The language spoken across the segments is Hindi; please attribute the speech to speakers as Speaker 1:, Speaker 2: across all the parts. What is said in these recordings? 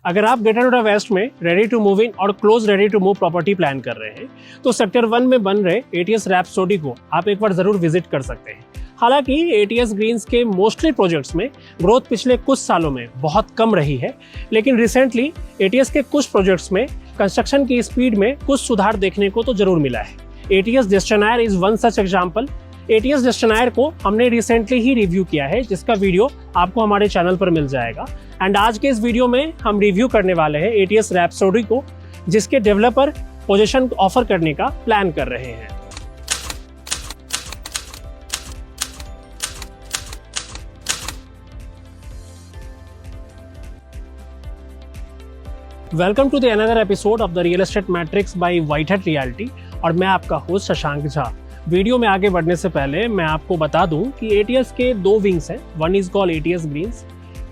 Speaker 1: अगर आप ग्रेटर नोएडा वेस्ट में रेडी टू मूव इन और close ready to move property plan कर रहे हैं तो सेक्टर 1 में बन रहे एटीएस रैप्सोडी को आप एक बार जरूर विजिट कर सकते हैं। हालांकि एटीएस ग्रीन्स के मोस्टली प्रोजेक्ट्स में ग्रोथ पिछले कुछ सालों में बहुत कम रही है, लेकिन रिसेंटली एटीएस के कुछ प्रोजेक्ट्स में कंस्ट्रक्शन की स्पीड में कुछ सुधार देखने को तो जरूर मिला है। ATS Destinaire is one such example. ATS Destinaire को हमने रिसेंटली ही रिव्यू किया है, जिसका वीडियो आपको हमारे चैनल पर मिल जाएगा। एंड आज के इस वीडियो में हम रिव्यू करने वाले हैं एटीएस रैप्सोडी को, जिसके डेवलपर पोजीशन ऑफर करने का प्लान कर रहे हैं। Welcome to the another episode of the real estate matrix by Whitehead realty और मैं आपका होस्ट शशांक झा। वीडियो में आगे बढ़ने से पहले मैं आपको बता दूं कि एटीएस के दो विंग्स हैं। One is called ATS Greens,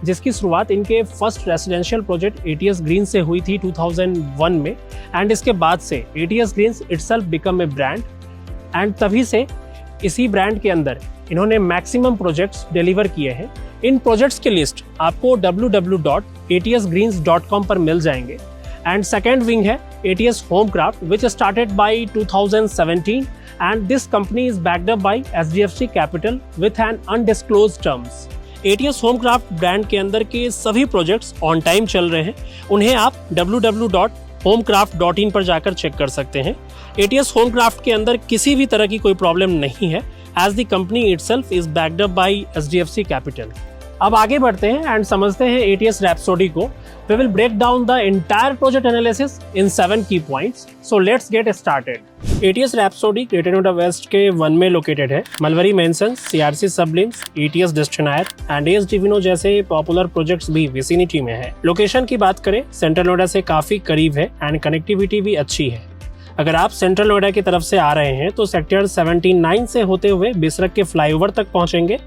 Speaker 1: जिसकी शुरुआत इनके first residential project ATS Green से हुई थी 2001 में। एंड इसके बाद से ATS Greens itself become a brand and तभी से इसी ब्रांड के अंदर इन्होंने मैक्सिमम प्रोजेक्ट्स डिलीवर किए हैं। इन प्रोजेक्ट्स की लिस्ट आपको www.atsgreens.com पर मिल जाएंगे। एंड सेकेंड विंग है ATS HomeKraft, which started by 2017 and this company is backed up by HDFC Capital with an undisclosed terms. ATS HomeKraft brand के अंदर के सभी प्रोजेक्ट्स ऑन टाइम चल रहे हैं। उन्हें आप www.homecraft.in पर जाकर चेक कर सकते हैं। एटीएस होमक्राफ्ट के अंदर किसी भी तरह की कोई प्रॉब्लम नहीं है, as the company itself is backed up by HDFC capital. अब आगे बढ़ते हैं एंड समझते हैं एटीएस रैप्सोडी को। We will break down the entire project analysis in 7 key points. So let's get started. ATS Rhapsody Greater Noida West के 1 में लोकेटेड है। Mulberry Mansions, CRC Sublimis, ATS Destinaire and Ace Divino जैसे पॉपुलर प्रोजेक्ट्स भी विसिनिटी में है। लोकेशन की बात करें, सेंट्रल नोएडा से काफी करीब है एंड कनेक्टिविटी भी अच्छी है। अगर आप सेंट्रल नोएडा की तरफ से आ रहे हैं तो सेक्टर 79 से होते हुए बिसरक के फ्लाईओवर तक पहुंचेंगे।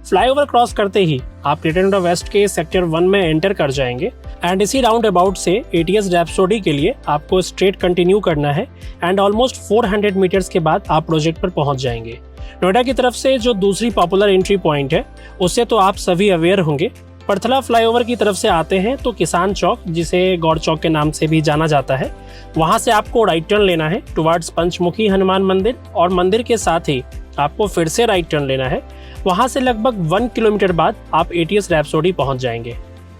Speaker 1: फ्लाईओवर क्रॉस करते ही आप ग्रेटर नोएडा वेस्ट के सेक्टर 1 में एंटर कर जाएंगे एंड इसी राउंड अबाउट से एटीएस रैप्सोडी के लिए आपको स्ट्रेट कंटिन्यू करना है एंड ऑलमोस्ट 400 मीटर्स के बाद आप प्रोजेक्ट पर पहुंच जाएंगे। नोएडा की तरफ से जो दूसरी पॉपुलर एंट्री पॉइंट है उससे तो आप सभी अवेयर होंगे। परथला फ्लाईओवर की तरफ से आते हैं तो किसान चौक, जिसे गौड़ चौक के नाम से भी जाना जाता है, वहां से आपको राइट टर्न लेना है टुवर्ड्स पंचमुखी हनुमान मंदिर और मंदिर के साथ ही आपको फिर से राइट टर्न लेना है। वहां से लगभग 1 किलोमीटर बाद आप एटीएस रैप्सोडी पहुंच जाएंगे।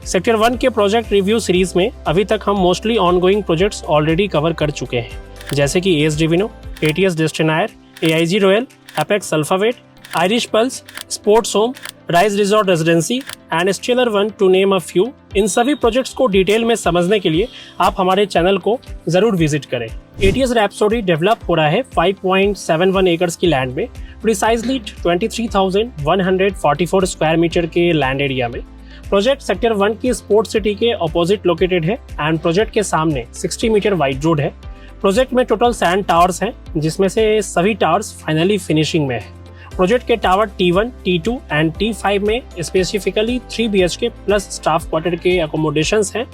Speaker 1: सेक्टर 1 के प्रोजेक्ट रिव्यू सीरीज में अभी तक हम mostly ongoing projects already cover कर चुके हैं, जैसे कि Ace Divino, ATS Destinaire, AIG Royal, Apex Alphabet, Irish Pulse, sports home, rise resort residency and stellar 1 to name a few. इन सभी प्रोजेक्ट्स को डिटेल में समझने के लिए आप हमारे चैनल को जरूर विजिट करें। एटीएस रैप्सोडी डेवलप हो रहा है 5.71 एकर्स की लैंड में, प्रिसाइजली 23,144 स्क्वायर मीटर के लैंड एरिया में। प्रोजेक्ट सेक्टर 1 की स्पोर्ट्स सिटी के ऑपोजिट लोकेटेड है एंड प्रोजेक्ट के सामने 60 मीटर वाइड रोड है। प्रोजेक्ट में टोटल 7 टावर्स हैं, जिसमें से सभी टावर्स फाइनली फिनिशिंग में है। प्रोजेक्ट के tower T1, T2 and T5 में specifically 3 BHK plus staff quarter के अकोमोडेशंस हैं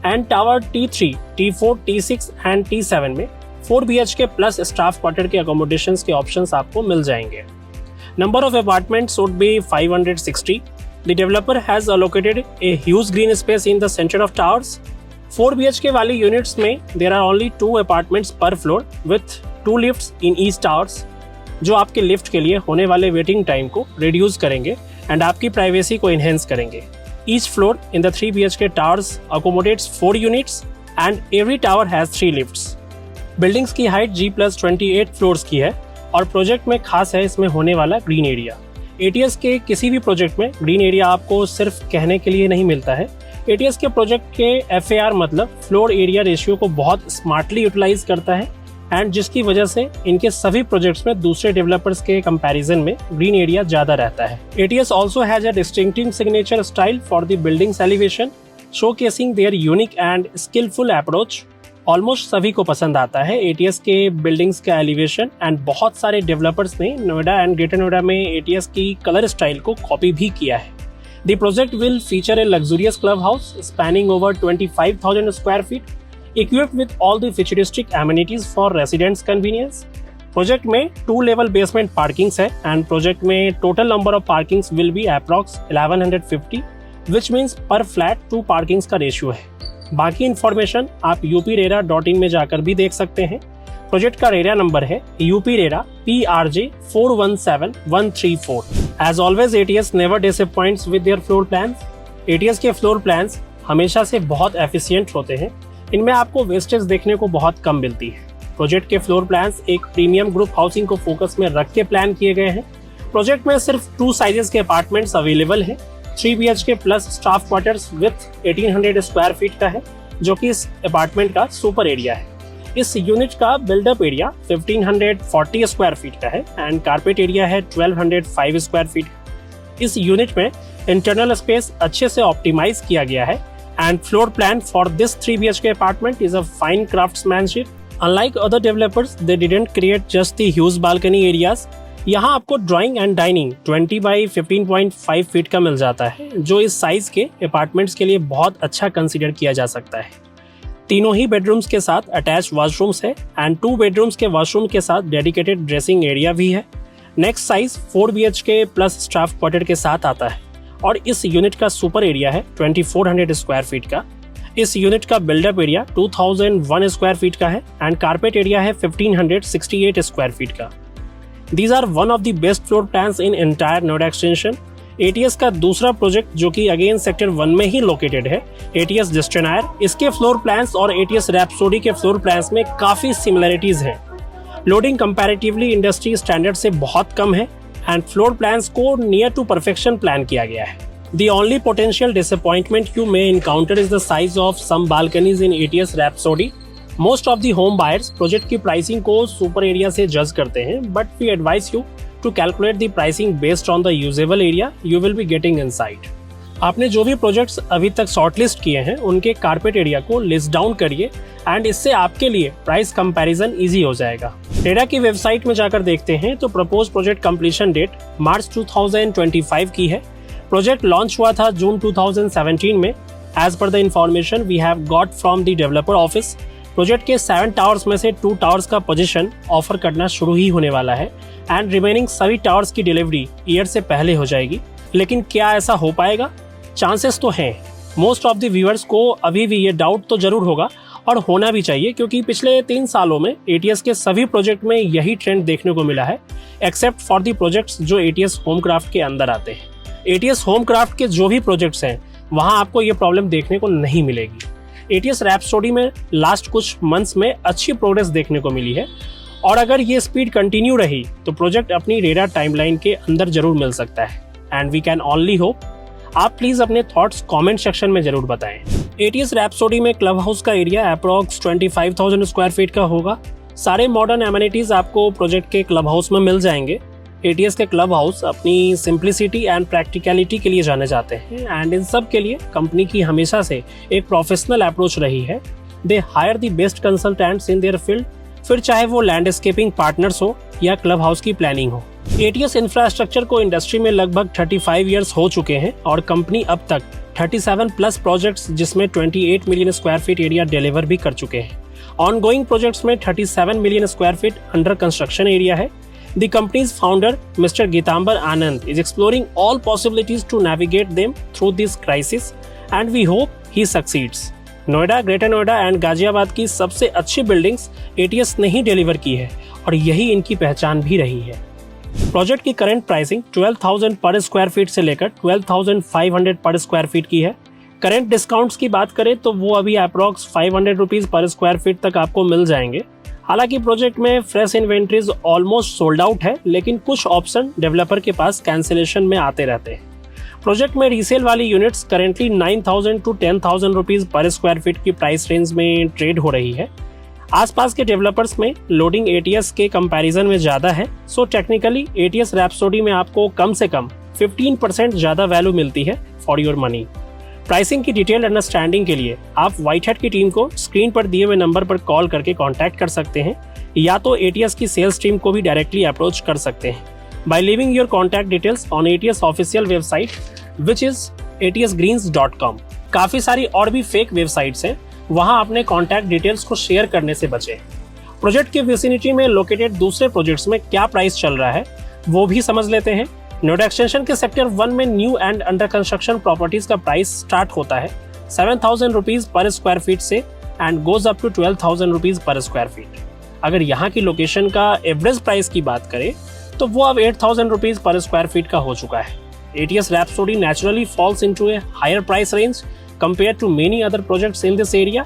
Speaker 1: and tower T3, T4, T6 and T7 में 4 BHK प्लस स्टाफ क्वार्टर के अकोमोडेशंस के ऑप्शंस आपको मिल जाएंगे। Number of apartments would be 560। The developer has allocated a huge green space in the centre of towers. 4 BHK वाली यूनिट्स में देयर आर ओनली 2 अपार्टमेंट्स पर floor with 2 lifts in each towers, जो आपके लिफ्ट के लिए होने वाले वेटिंग टाइम को रिड्यूस करेंगे एंड आपकी प्राइवेसी को इनहेंस करेंगे। Each floor in the 3 BHK towers accommodates 4 units and every tower has 3 lifts. Buildings की हाइट G+28 फ्लोर्स की है और प्रोजेक्ट में खास है इसमें होने वाला ग्रीन एरिया। एटीएस के किसी भी प्रोजेक्ट में ग्रीन एरिया आपको सिर्फ कहने के लिए नहीं मिलता है। एटीएस के प्रोजेक्ट के FAR मतलब फ्लोर एरिया रेशियो को बहुत स्मार्टली यूटिलाइज करता है एंड जिसकी वजह से इनके सभी प्रोजेक्ट्स में दूसरे डेवलपर्स के कंपैरिजन में ग्रीन एरिया ज्यादा रहता है। ATS also has a distinctive signature style for the buildings elevation, showcasing their unique and skillful approach. Almost सभी को पसंद आता है एटीएस के बिल्डिंग्स का एलिवेशन एंड बहुत सारे डेवलपर्स ने नोएडा एंड ग्रेटर नोएडा में एटीएस की कलर स्टाइल को कॉपी भी किया है। The project will feature A luxurious club house spanning over 25,000 square feet, equipped with all the futuristic amenities for residents' convenience. Project में 2 लेवल बेसमेंट पार्किंग्स है एंड प्रोजेक्ट में total number of parkings will be approx 1150, which means per flat 2 parkings का रेशियो है। बाकी इन्फॉर्मेशन आप uprera.in में जाकर भी देख सकते हैं। प्रोजेक्ट का रेरा नंबर है UPRERA PRJ 417134। As always ATS never disappoints with their floor plans. ATS के फ्लोर प्लान्स हमेशा से बहुत एफिशिएंट होते हैं, इनमें आपको वेस्टेज देखने को बहुत कम मिलती है। प्रोजेक्ट के फ्लोर प्लान्स एक प्रीमियम ग्रुप हाउसिंग को फोकस में रख के प्लान किए गए हैं। प्रोजेक्ट में सिर्फ 2 साइजेस के अपार्टमेंट्स अवेलेबल हैं। 3 BHK plus staff quarters with 1800 square feet का है, जो कि इस अपार्टमेंट का सुपर एरिया है। इस यूनिट का बिल्डअप एरिया 1540 स्क्वायर फीट का है एंड कारपेट एरिया है 1205 स्क्वायर फीट। इस यूनिट में इंटरनल स्पेस अच्छे से ऑप्टिमाइज किया गया है and floor plan for this 3 BHK apartment is a fine craftsmanship. Unlike other developers, they didn't create just the huge balcony areas. यहाँ आपको drawing and dining 20 by 15.5 feet का मिल जाता है, जो इस साइज के अपार्टमेंट्स के लिए बहुत अच्छा कंसीडर किया जा सकता है। तीनों ही बेडरूम्स के साथ अटैच वॉशरूम्स है एंड 2 बेडरूम्स के वॉशरूम के साथ डेडिकेटेड ड्रेसिंग एरिया भी है। Next size 4 BHK plus staff quarter के साथ आता है और इस यूनिट का सुपर एरिया है 2400 स्क्वायर फीट का। इस यूनिट का बिल्डअप एरिया 2001 स्क्वायर फीट का है एंड कारपेट एरिया है 1568 स्क्वायर फीट का। These are one of the best floor plans in entire Noida extension। ATS का दूसरा प्रोजेक्ट जो कि अगेन सेक्टर 1 में ही लोकेटेड है, ATS Destinare, इसके फ्लोर प्लान्स और ATS Rhapsody के फ्लोर प्लान्स में काफी सिमिलरिटीज हैं। लोडिंग कंपैरेटिवली इंडस्ट्री स्टैंडर्ड से बहुत कम है एंड फ्लोर प्लान्स को नियर टू परफेक्शन प्लान किया गया है। The only potential disappointment you may encounter is the size of some balconies in ATS Rhapsody। Most of the home buyers project की प्राइसिंग को सुपर एरिया से जज करते हैं, but we advise you to calculate the pricing based on the usable area you will be getting inside. आपने जो भी प्रोजेक्ट्स अभी तक शॉर्टलिस्ट किए हैं उनके कारपेट एरिया को लिस्ट डाउन करिए एंड इससे आपके लिए प्राइस कंपैरिजन इजी हो जाएगा। रेरा की वेबसाइट में जाकर देखते हैं तो propose project completion date March 2025 की है। प्रोजेक्ट लॉन्च हुआ था जून 2017 में। As per the information we have got from the developer office, project के 7 टावर्स में से 2 टावर्स का पोजीशन ऑफर करना शुरू ही होने वाला है एंड रिमेनिंग सभी टावर्स की डिलीवरी ईयर से पहले हो जाएगी। लेकिन क्या ऐसा हो पाएगा? चांसेस तो हैं। मोस्ट ऑफ द व्यूअर्स को अभी भी ये डाउट तो जरूर होगा और होना भी चाहिए, क्योंकि पिछले 3 सालों में ATS के सभी प्रोजेक्ट में यही ट्रेंड देखने को मिला है, एक्सेप्ट फॉर द प्रोजेक्ट्स जो ATS होमक्राफ्ट के अंदर आते हैं। ATS होमक्राफ्ट के जो भी प्रोजेक्ट्स हैं वहां आपको ये प्रॉब्लम देखने को नहीं मिलेगी। ATS Rhapsody में लास्ट कुछ मंथ्स में अच्छी प्रोग्रेस देखने को मिली है और अगर ये स्पीड कंटिन्यू रही तो प्रोजेक्ट अपनी रेरा टाइमलाइन के अंदर जरूर मिल सकता है and we can only hope. आप प्लीज अपने थॉट्स कमेंट सेक्शन में जरूर बताएं। ATS Rhapsody में क्लब हाउस का एरिया अप्रॉक्स 25,000 स्क्वायर फीट का होगा। सारे मॉडर्न एमिनिटीज आपको प्रोजेक्ट के क्लब हाउस में मिल जाएंगे। ATS के क्लब हाउस अपनी सिंप्लिसिटी एंड प्रैक्टिकलिटी के लिए जाने जाते हैं एंड इन सब के लिए कंपनी की हमेशा से एक प्रोफेशनल अप्रोच रही है। They hire the best consultants in their field, फिर चाहे वो लैंडस्केपिंग पार्टनर्स हो या क्लब हाउस की प्लानिंग हो। ATS इंफ्रास्ट्रक्चर को इंडस्ट्री में लगभग 35 ईयर्स हो चुके हैं और कंपनी अब तक 37 प्लस प्रोजेक्ट्स जिसमें 28 million square feet area deliver भी कर चुके हैं। ऑनगोइंग प्रोजेक्ट्स में 37 million square feet under construction area है। The company's founder, Mr. Gitambar Anand, is exploring all possibilities to navigate them through this crisis, and we hope he succeeds. Noida, greater Noida and Ghaziabad की सबसे अच्छी बिल्डिंग्स ATS ने ही डिलीवर की है और यही इनकी पहचान भी रही है। प्रोजेक्ट की करंट प्राइसिंग 12,000 पर स्क्वायर फीट से लेकर 12,500 पर स्क्वायर फीट की है। करंट डिस्काउंट्स की बात करें तो वो अभी approx 500 rupees per square feet तक आपको मिल जाएंगे। हालांकि प्रोजेक्ट में fresh inventories almost sold out है, लेकिन कुछ ऑप्शन डेवलपर के पास कैंसिलेशन में आते रहते हैं। प्रोजेक्ट में रीसेल वाली units currently 9,000 to 10,000 rupees per square feet की प्राइस रेंज में ट्रेड हो रही है। आसपास के डेवलपर्स में लोडिंग ATS के कंपैरिजन में ज़्यादा है, सो टेक्निकली ATS Rhapsody में आपको कम से कम 15% ज़्यादा वैल्यू मिलती है फॉर योर मनी। प्राइसिंग की डिटेल अंडरस्टैंडिंग के लिए आप व्हाइट हैट की टीम को स्क्रीन पर दिए हुए नंबर पर कॉल करके कांटेक्ट कर सकते हैं या तो ATS की सेल्स टीम को भी डायरेक्टली अप्रोच कर सकते हैं by leaving your contact details on ATS official website which is atsgreens.com। काफ़ी सारी और भी फेक वेबसाइट्स हैं, वहां अपने कॉन्टैक्ट डिटेल्स को शेयर करने से बचें। प्रोजेक्ट की विसिनिटी में लोकेटेड दूसरे प्रोजेक्ट्स में क्या प्राइस चल रहा है वो भी समझ लेते हैं। नोएडा एक्सटेंशन के सेक्टर 1 में new and under construction properties का प्राइस स्टार्ट होता है 7,000 रुपीज पर स्क्वायर फीट से and goes up to 12,000 rupees per square feet. अगर यहाँ की लोकेशन का एवरेज प्राइस की बात करें तो वो अब 8,000 रुपीज पर स्क्वायर फीट का हो चुका है। ATS Rhapsody naturally falls into a higher price range compared to many other projects in this area।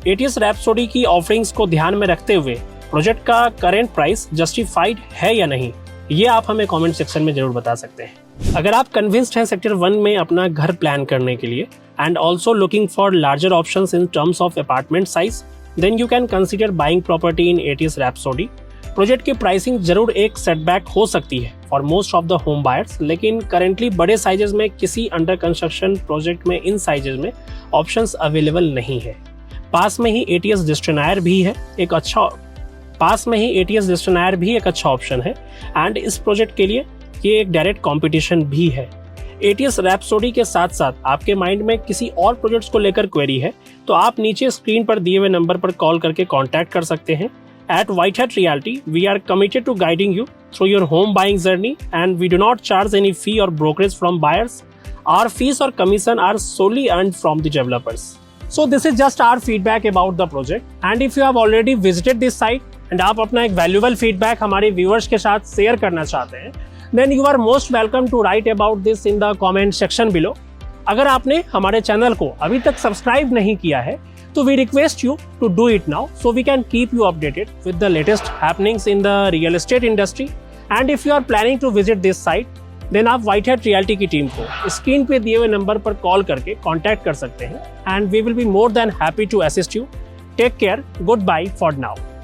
Speaker 1: ATS Rhapsody की ऑफरिंग्स को ध्यान में रखते हुए प्रोजेक्ट का करेंट प्राइस जस्टिफाइड है या नहीं, ये आप हमें कमेंट सेक्शन में जरूर बता सकते हैं। अगर आप कन्विंस्ड हैं सेक्टर 1 में अपना घर प्लान करने के लिए and also looking for larger options in terms of apartment size, then you can consider buying property in ATS Rhapsody। Project की प्राइसिंग जरूर एक सेटबैक हो सकती है for most of the home buyers, लेकिन करेंटली बड़े साइजेस में किसी अंडर कंस्ट्रक्शन प्रोजेक्ट में इन साइजेस में ऑप्शंस अवेलेबल नहीं है। पास में ही ATS Destinayer भी एक अच्छा ऑप्शन है एंड इस प्रोजेक्ट के लिए ये एक डायरेक्ट कंपटीशन भी है। ATS Rhapsody के साथ साथ आपके माइंड में किसी और प्रोजेक्ट्स को लेकर क्वेरी है तो आप नीचे स्क्रीन पर दिए हुए नंबर पर कॉल करके कांटेक्ट कर सकते हैं। At Whitehead Realty, we are committed to guiding you through your home buying journey and we do not charge any fee or brokerage from buyers. Our fees or commission are solely earned from the developers. So this is just our feedback about the project, and if you have already visited this site and आप अपना एक valuable feedback हमारे viewers के साथ share करना चाहते हैं, then you are most welcome to write about this in the comment section below. अगर आपने हमारे चैनल को अभी तक सब्सक्राइब नहीं किया है तो we request you to do it now so we can keep you updated with the latest happenings in the real estate industry. And if you are planning to visit this site, then आप Whitehead Realty की टीम को स्क्रीन पे दिए हुए नंबर पर कॉल करके कांटेक्ट कर सकते हैं and we will be more than happy to assist you. Take care. Goodbye for now.